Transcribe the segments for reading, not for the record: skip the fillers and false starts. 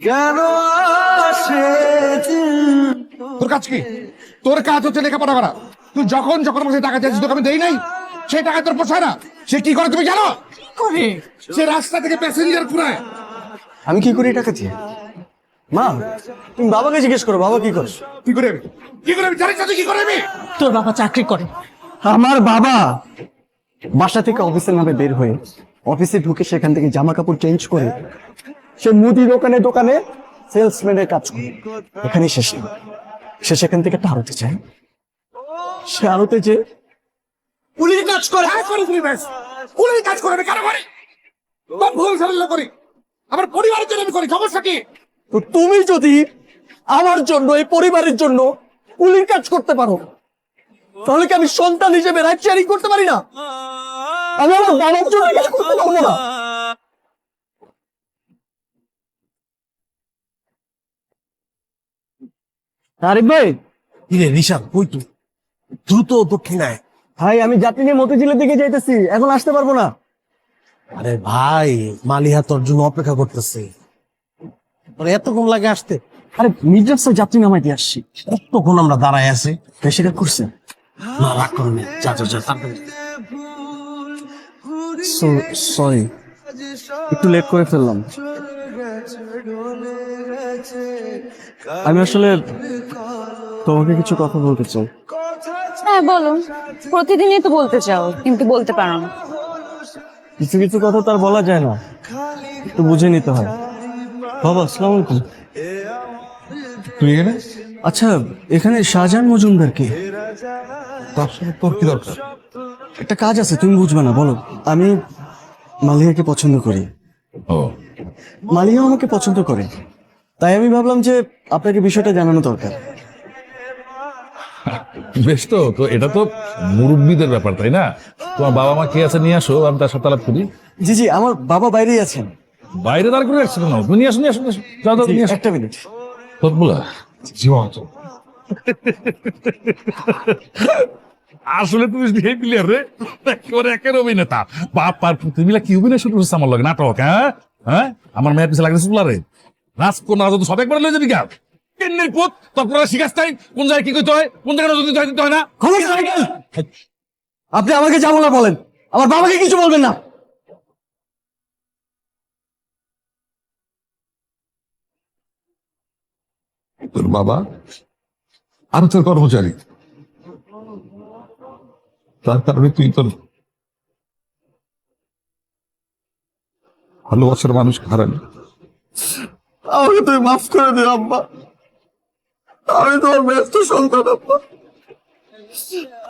কেন আসে তোর কাজ কি? তোর কাজ হচ্ছে লেখাপড়া করা। তুই যখন যখন আমাকে টাকা চাইছিস তোকে আমি দেই নাই, সেই টাকা তোর পোষায় না। সে কি করে তুমি জানো? করে সে রাস্তা থেকে প্যাসেঞ্জার ঘুরায়। আমি কি করি টাকা দিয়ে? মা, তুমি বাবাকে জিজ্ঞেস করো, বাবা কি করে? কি করে আমি জানিস না তুই কি করে আমি? তোর বাবা চাকরি করে। আমার বাবা বাসা থেকে অফিসের নামে বের হয়ে অফিসে ঢুকে সেখান থেকে জামা কাপড় চেঞ্জ করে সে মুদি দোকানে দোকানে সেলসম্যানের কাজ করে। এখানেই শেষ না, সে সেখান থেকে একটা আড়তে চায়। সে আড়তে যে পুলিশ কাজ করে। কাজ করে তুমি ব্যাস। কুলির কাজ করে আমি কেন করি? বা ভুল ঝামেলা করি, আমার পরিবারের জন্য আমি করি। সমস্যা কি? তো তুমি যদি আমার জন্য, এই পরিবারের জন্য কুলির কাজ করতে পারো, তাহলে কি আমি সন্তান হিসেবে রাইট শেয়ারিং করতে পারি না? আমি আমার বাবার জন্য কিছু করতে পারবো না? আরিফ ভাই, কিরে ঋষাদ, কই তুই? দ্রুত দক্ষিণায়। ভাই আমি যাত্রী নিয়ে মতিঝিলের দিকে যাইতেছি, এখন আসতে পারবো না। আরে ভাই, মালিহা তোর জন্য অপেক্ষা করতেছে। তোর এতক্ষণ লাগে আসতে? আরে মির্জা স্যার যাত্রী নামাইতে আসছি। কতক্ষণ আমরা দাঁড়ায় আছি। বেশি রাগ করছে? না, রাগ করে নে। যা যা যা, তাড়াতাড়ি। সরি, একটু লেট করে ফেললাম। আমি আসলে তোমাকে কিছু কথা বলতে চাই। হ্যাঁ বলো, প্রতিদিনই তো বলতে চাও কিন্তু বলতে পারো না। কিছু কিছু কথা তো আর বলা যায় না, একটু বুঝে নিতে হয়। বাবা আসসালামু আলাইকুম। তুই এখানে? আচ্ছা, এখানে শাহজাহান মজুমদার কে? তার সাথে তোর কি দরকার? একটা কাজ আছে, তুমি বুঝবে না। বলো। আমি মালিহাকে পছন্দ করি, ও, মালিহাও আমাকে পছন্দ করে, তাই আমি ভাবলাম যে আপনাকে বিষয়টা জানানো দরকার। বেশ, তো তো এটা তো মুরব্বীদের ব্যাপার, তাই না? তোমার বাবা মা কে আছে নিয়ে আসো, আমি তার সাথে আলাপ করি। জি জি, আমার বাবা বাইরেই আছেন। বাইরে দাঁড় করে রাখছো কেন? তুমি নিয়ে আসো, নিয়ে আসো, নিয়ে আসো। যাও যাও, জি, নিয়ে আসো। একটা মিনিট। সবগুলা জীবন তো। আসলে তুমি বিয়ে ক্লিয়ার রে, একেবারে একের অভিনেতা। বাপ আর পুত্র মিলা কি অভিনয় শুরু করছে আমার লগে, নাটক। হ্যাঁ হ্যাঁ, আমার মেয়ের পিছনে লাগছে রে। রাজকন্যা তো সব একবার লয়ে যাবি কেন? কেন্নের পুত, তখন শিখাস তাই কোন জায়গায় কি করতে হয়, কোন জায়গায় নজর দিতে হয় না। খবরদার আঙ্কেল! আপনি আমাকে যাবো না বলেন, আমার বাবাকে কিছু বলবেন না। তোর বাবা আর তোর কর্মচারী, তার কারণে তুই তোর ভালোবাসার মানুষ হারালি। আমাকে তুমি মাফ করে দিও আব্বা, আমি তোমার ব্যস্ত সন্তান আব্বা।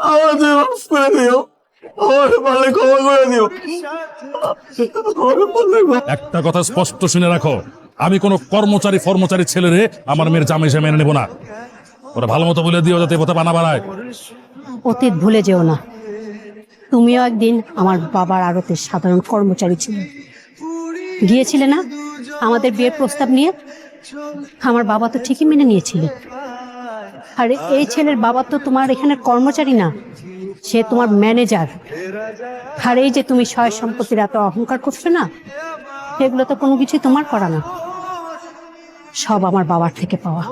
আমাকে তুমি মাফ করে দিও, আমার পারলে ক্ষমা করে দিও। আমার পারলে একটা কথা স্পষ্ট শুনে রাখো, আমি কোনো কর্মচারী ছেলেরে আমার মেয়ের জামাই হিসেবে মেনে নেবো না। ওরা ভালো মতো বলে দিও যাতে কথা বানা বানায়। অতীত ভুলে যেও না, তুমিও একদিন আমার বাবার আড়তে সাধারণ কর্মচারী ছিলে, গিয়েছিলে না আমাদের বিয়ের প্রস্তাব নিয়ে? আমার বাবা তো ঠিকই মেনে নিয়েছিল। আর এই ছেলের বাবা তো তোমার এখানে কর্মচারী না, সে তোমার ম্যানেজার। আর এই যে তুমি সয় সম্পত্তির এত অহংকার করছো না, এগুলো তো কোনো কিছুই তোমার করা না, সব আমার বাবার থেকে পাওয়া।